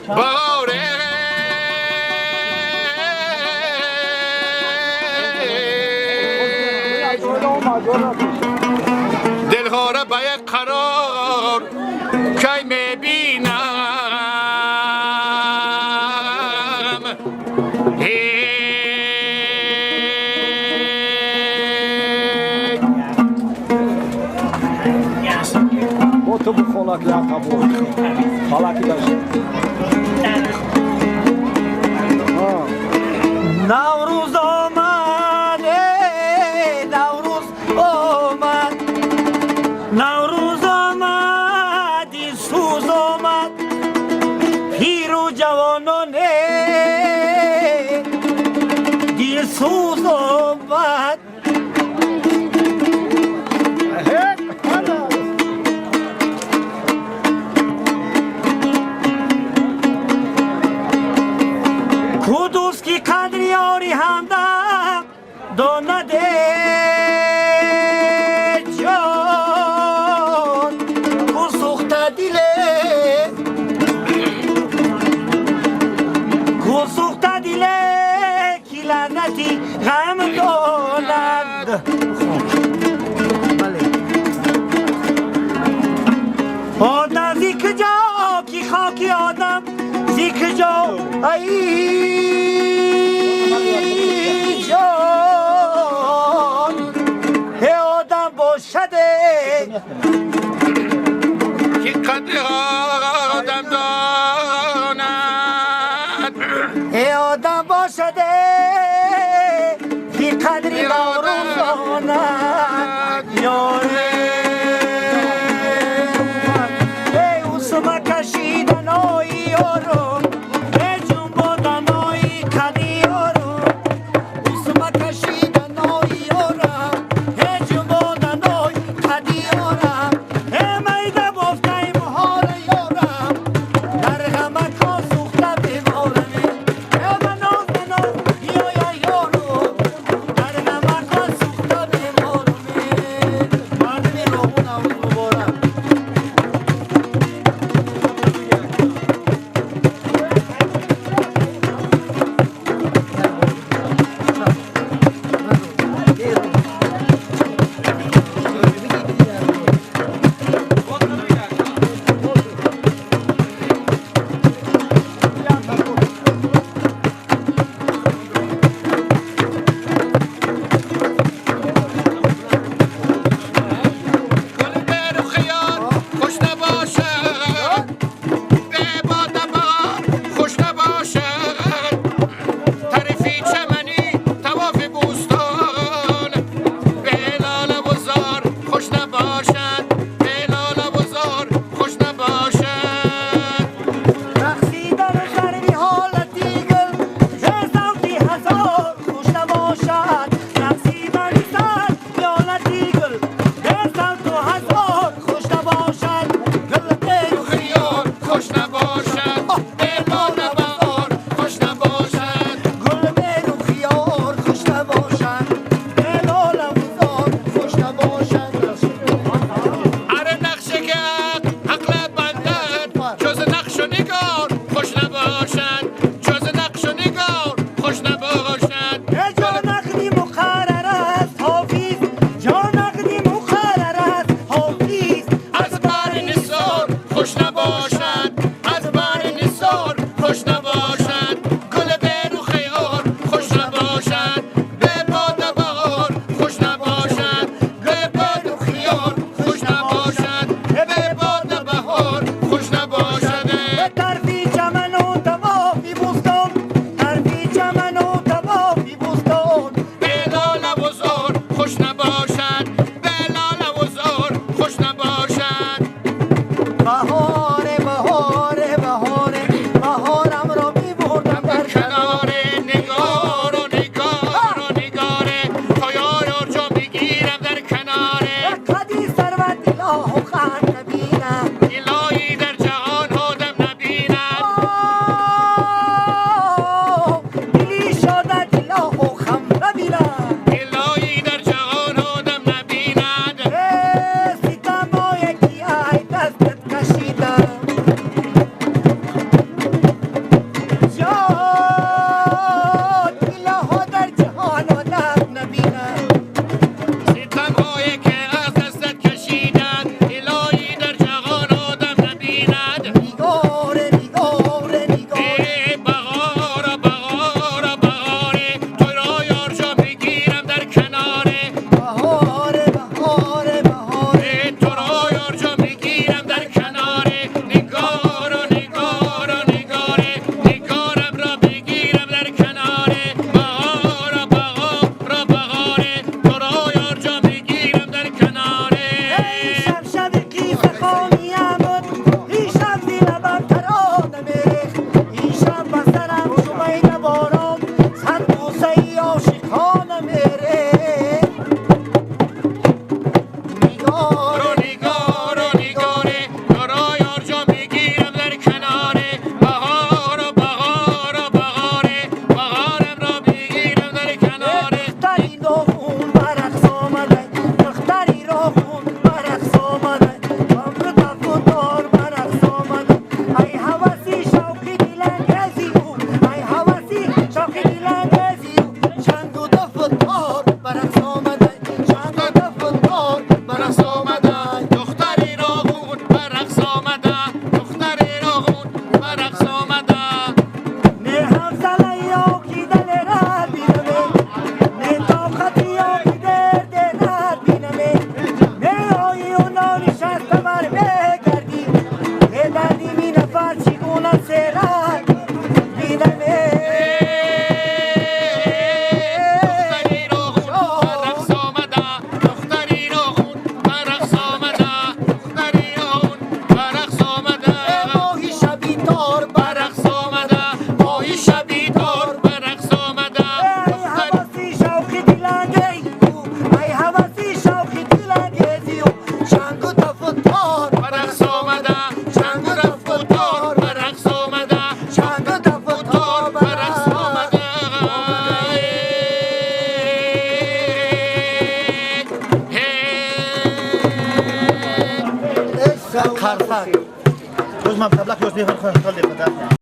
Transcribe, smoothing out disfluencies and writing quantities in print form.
باره دلها را به یک قرار کی میبینم تو bu kolak ya kabuğu. Kolak ilaç. Navruz omad, Navruz omad, Navruz omad, suz omad, piru cavanone, dilsuz omad. کدوس کی قدریاری همدم دانده جان کو سوخته دیله کو سوخته دیله کی لعنتی غم داند آدم زیک جا کی خاکی آدم زیک جا ای جان هی آدم باشده که قدر آدم داند هی آدم باشده که قدری نوروز داند یاره ای اوسما کشیدن آی یارم خرخر روز ما بتبلغ روز بيخر خلي بدأنا